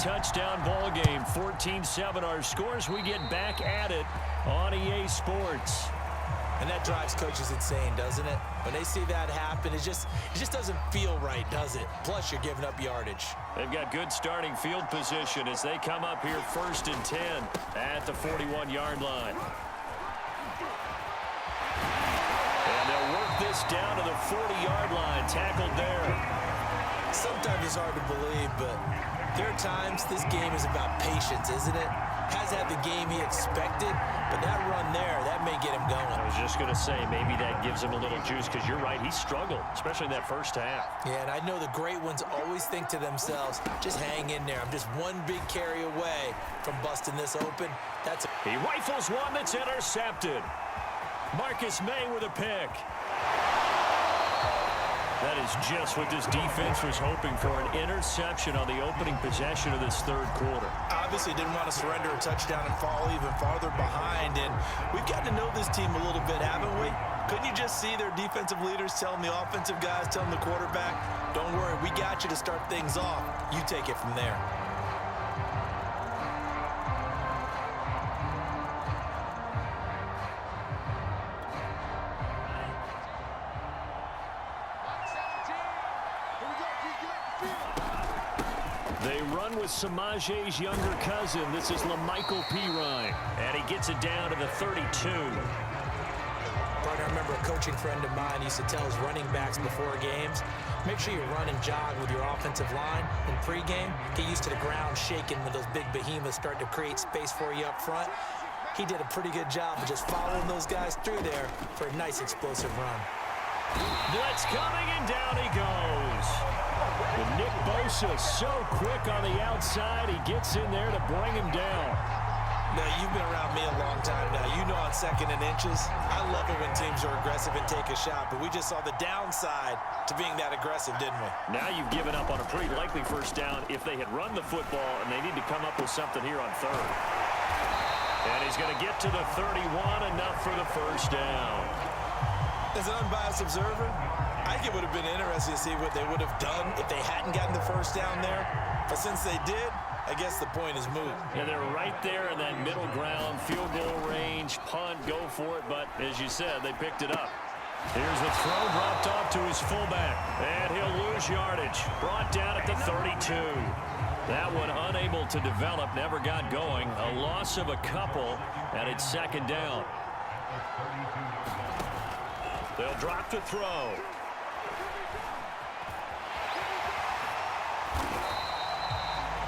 three-touchdown ball game. 14-7 our scores. We get back at it on EA Sports. And that drives coaches insane, doesn't it? When they see that happen, it just doesn't feel right, does it? Plus, you're giving up yardage. They've got good starting field position as they come up here 1st and 10 at the 41-yard line. And they'll work this down to the 40-yard line, tackled there. Sometimes it's hard to believe, but there are times this game is about patience, isn't it? Has had the game he expected, but that run there, that may get him going. I was just going to say, maybe that gives him a little juice, because you're right, he struggled, especially in that first half. Yeah, and I know the great ones always think to themselves, just hang in there. I'm just one big carry away from busting this open. He rifles one that's intercepted. Marcus May with a pick. That is just what this defense was hoping for, an interception on the opening possession of this third quarter. Obviously didn't want to surrender a touchdown and fall even farther behind, and we've gotten to know this team a little bit, haven't we? Couldn't you just see their defensive leaders telling the offensive guys, telling the quarterback, don't worry, we got you to start things off. You take it from there. They run with Samaje's younger cousin. This is LaMichael Pirine. And he gets it down to the 32. I remember a coaching friend of mine used to tell his running backs before games, make sure you run and jog with your offensive line in pregame. Get used to the ground shaking when those big behemoths start to create space for you up front. He did a pretty good job of just following those guys through there for a nice explosive run. Blitz coming, and down he goes. With Nick Bosa so quick on the outside, he gets in there to bring him down. Now, you've been around me a long time now. You know on 2nd and inches, I love it when teams are aggressive and take a shot, but we just saw the downside to being that aggressive, didn't we? Now you've given up on a pretty likely first down if they had run the football, and they need to come up with something here on 3rd. And he's going to get to the 31, enough for the first down. As an unbiased observer, I think it would have been interesting to see what they would have done if they hadn't gotten the first down there. But since they did, I guess the point is moot. Yeah, they're right there in that middle ground, field goal range, punt, go for it. But as you said, they picked it up. Here's the throw dropped off to his fullback. And he'll lose yardage. Brought down at the 32. That one unable to develop, never got going. A loss of a couple, and it's 2nd down. They'll drop to throw.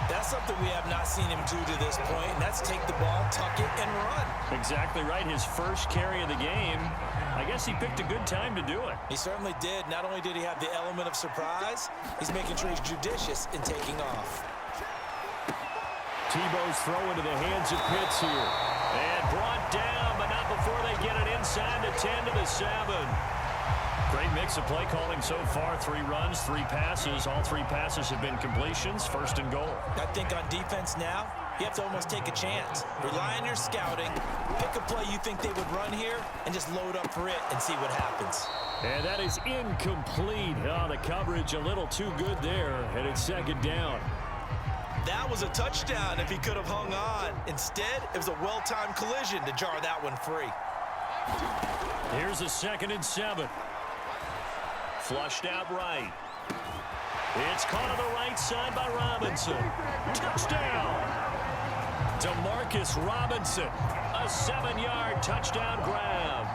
That's something we have not seen him do to this point, and that's take the ball, tuck it, and run. Exactly right. His first carry of the game. I guess he picked a good time to do it. He certainly did. Not only did he have the element of surprise, he's making sure he's judicious in taking off. Tebow's throw into the hands of Pitts here. And brought down, but not before they get it inside the 10 to the 7. Great mix of play calling so far. 3 runs, 3 passes. All 3 passes have been completions. 1st and goal. I think on defense now, you have to almost take a chance. Rely on your scouting. Pick a play you think they would run here and just load up for it and see what happens. And that is incomplete. Oh, the coverage a little too good there, and it's 2nd down. That was a touchdown if he could have hung on. Instead, it was a well-timed collision to jar that one free. Here's a 2nd and 7. Flushed out right. It's caught on the right side by Robinson. Touchdown! Demarcus Robinson. A 7-yard touchdown grab.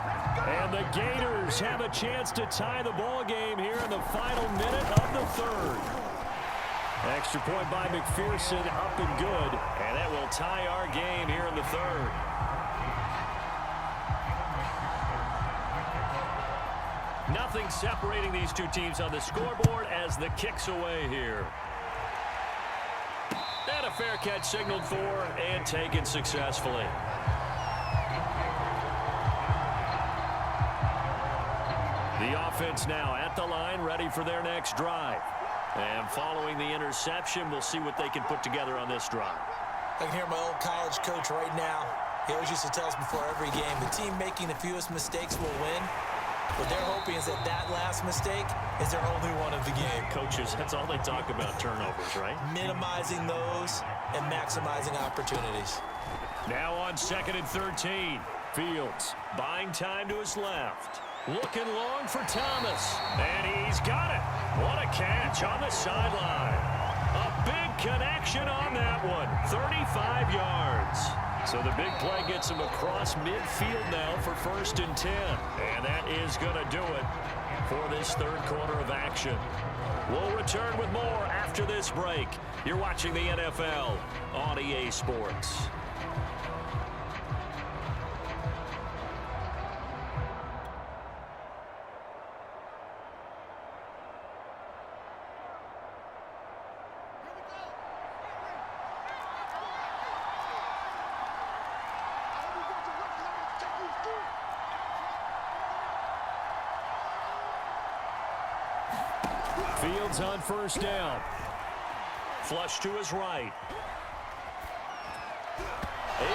And the Gators have a chance to tie the ball game here in the final minute of the 3rd. Extra point by McPherson, up and good. And that will tie our game here in the 3rd. Nothing separating these two teams on the scoreboard as the kick's away here. And a fair catch signaled for and taken successfully. The offense now at the line, ready for their next drive. And following the interception, we'll see what they can put together on this drive. I can hear my old college coach right now. He always used to tell us before every game, the team making the fewest mistakes will win. What they're hoping is that that last mistake is their only one of the game. Coaches, that's all they talk about, turnovers, right? Minimizing those and maximizing opportunities. Now on 2nd and 13. Fields buying time to his left. Looking long for Thomas. And he's got it. What a catch on the sideline. A big connection on that one. 35 yards. So the big play gets him across midfield now for 1st and 10. And that is going to do it for this third quarter of action. We'll return with more after this break. You're watching the NFL on EA Sports. Fields on 1st down. Flush to his right.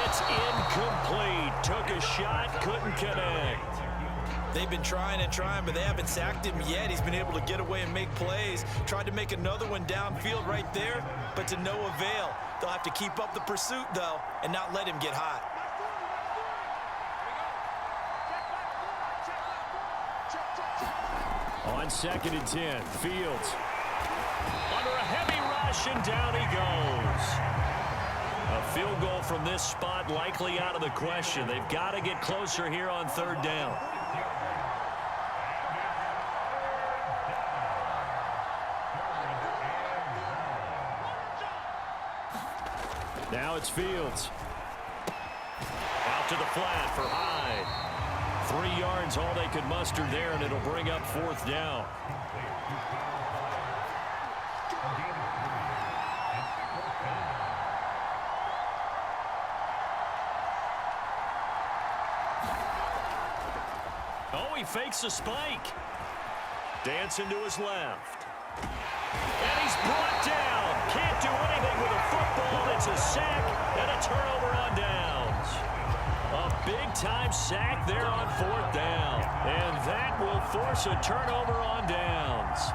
It's incomplete. Took a shot, couldn't connect. They've been trying and trying, but they haven't sacked him yet. He's been able to get away and make plays. Tried to make another one downfield right there, but to no avail. They'll have to keep up the pursuit, though, and not let him get hot. On 2nd and 10, Fields under a heavy rush, and down he goes. A field goal from this spot likely out of the question. They've got to get closer here on 3rd down. Now it's Fields. Out to the flat for Hyde. 3 yards, all they could muster there, and it'll bring up 4th down. Oh, he fakes a spike. Dancing to his left. And he's brought down. Can't do anything with a football. It's a sack and a turnover on downs. A big-time sack there on 4th down. And that will force a turnover on downs.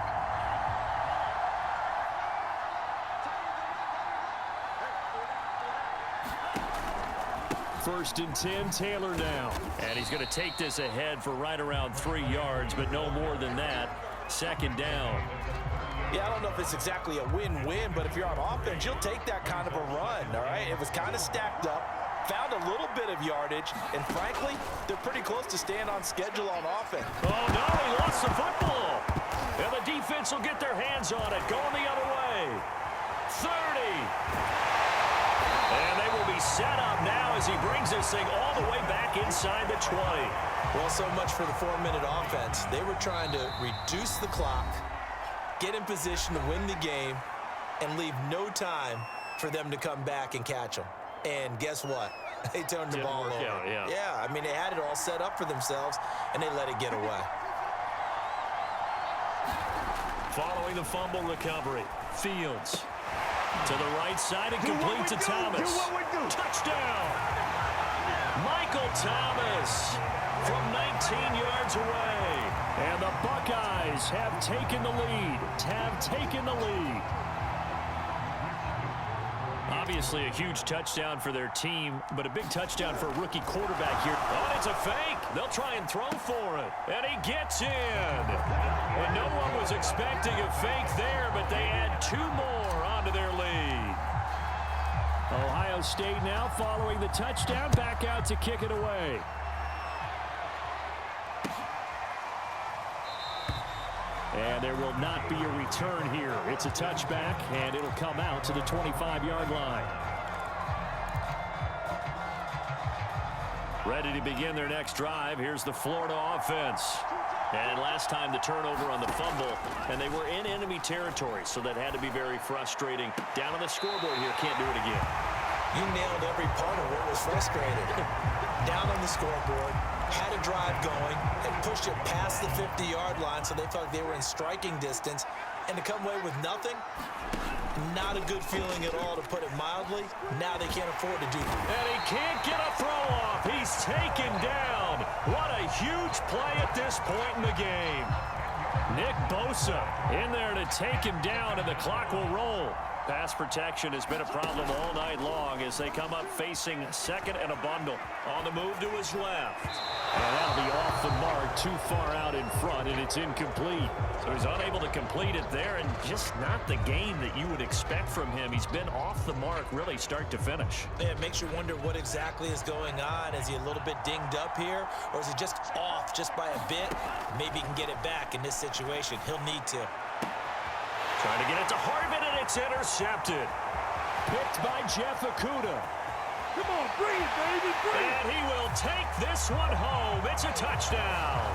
First and 10, Taylor down. And he's going to take this ahead for right around 3 yards, but no more than that. 2nd down. Yeah, I don't know if it's exactly a win-win, but if you're on offense, you'll take that kind of a run, all right? It was kind of stacked up, found a little bit of yardage, and frankly, they're pretty close to staying on schedule on offense. Oh, no, he lost the football. And the defense will get their hands on it, going the other way. 30. And they will be set up now as he brings this thing all the way back inside the 20. Well, so much for the 4-minute offense. They were trying to reduce the clock, get in position to win the game, and leave no time for them to come back and catch them. And guess what? They turned the ball over. Yeah, I mean, they had it all set up for themselves, and they let it get away. Following the fumble recovery, Fields to the right side and complete to Thomas. Touchdown! Michael Thomas from 19 yards away. And the Buckeyes have taken the lead. Obviously a huge touchdown for their team, but a big touchdown for a rookie quarterback here. Oh, it's a fake. They'll try and throw for it. And he gets in. And no one was expecting a fake there, but they add 2 more onto their lead. Ohio State now following the touchdown, back out to kick it away. And there will not be a return here. It's a touchback, and it'll come out to the 25-yard line. Ready to begin their next drive. Here's the Florida offense. And last time the turnover on the fumble, and they were in enemy territory, so that had to be very frustrating. Down on the scoreboard here, can't do it again. You nailed every part of what was frustrated. Down on the scoreboard, had a drive going, and pushed it past the 50-yard line, so they felt like they were in striking distance, and to come away with nothing, Not a good feeling at all, to put it mildly. Now they can't afford to do that. And he can't get a throw off. He's taken down. What a huge play at this point in the game. Nick Bosa in there to take him down, and the clock will roll. Pass protection has been a problem all night long as they come up facing second and a bundle. On the move to his left. And that'll be off the mark, too far out in front, and it's incomplete. So he's unable to complete it there, and just not the game that you would expect from him. He's been off the mark really start to finish. Yeah, it makes you wonder what exactly is going on. Is he a little bit dinged up here, or is he just off just by a bit? Maybe he can get it back in this situation. He'll need to. Trying to get it to Harvin, and it's intercepted. Picked by Jeff Okudah. Come on, bring it, baby, bring it. And he will take this one home. It's a touchdown.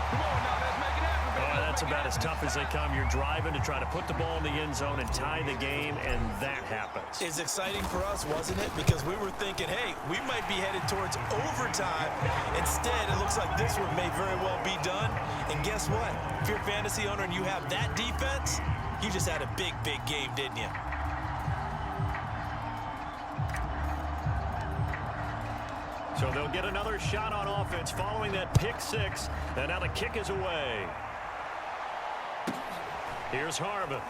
Come on now, let's make it happen, baby. Oh, that's about as tough as they come. You're driving to try to put the ball in the end zone and tie the game, and that happens. It's exciting for us, wasn't it? Because we were thinking, hey, we might be headed towards overtime. Instead, it looks like this one may very well be done. And guess what? If you're a fantasy owner and you have that defense, you just had a big, big game, didn't you? So they'll get another shot on offense following that pick six. And now the kick is away. Here's Harvin.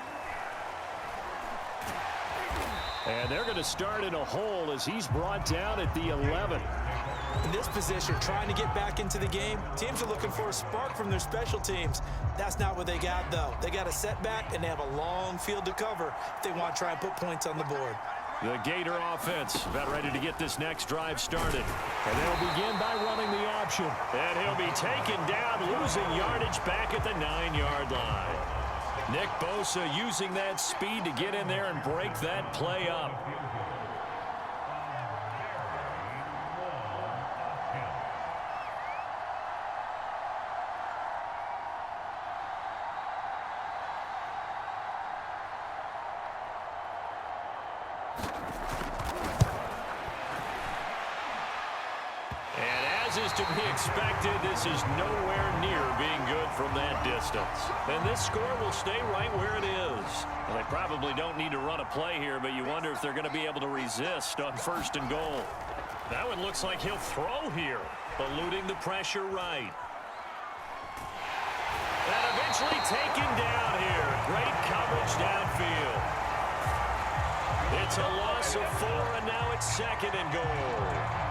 And they're going to start in a hole as he's brought down at the 11. In this position, trying to get back into the game, teams are looking for a spark from their special teams. That's not what they got, though. They got a setback, and they have a long field to cover if they want to try and put points on the board. The Gator offense about ready to get this next drive started. And they'll begin by running the option. And he'll be taken down, losing yardage back at the 9-yard line. Nick Bosa using that speed to get in there and break that play up. Is to be expected. This is nowhere near being good from that distance. And this score will stay right where it is. Well, they probably don't need to run a play here, but you wonder if they're going to be able to resist on 1st and goal. That one looks like he'll throw here, eluding the pressure right. And eventually taken down here. Great coverage downfield. It's a loss of 4, and now it's 2nd and goal.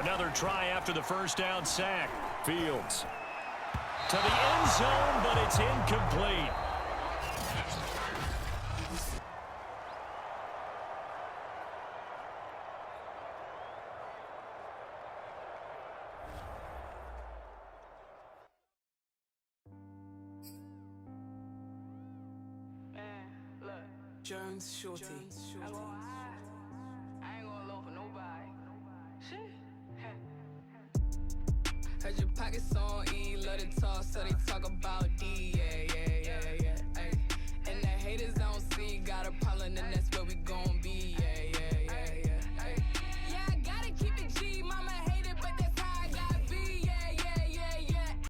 Another try after the first down sack. Fields to the end zone, but it's incomplete. Jones, Shorty. I ain't gonna low for nobody. Shit. Heard your pockets on E, love to talk, so they talk about D.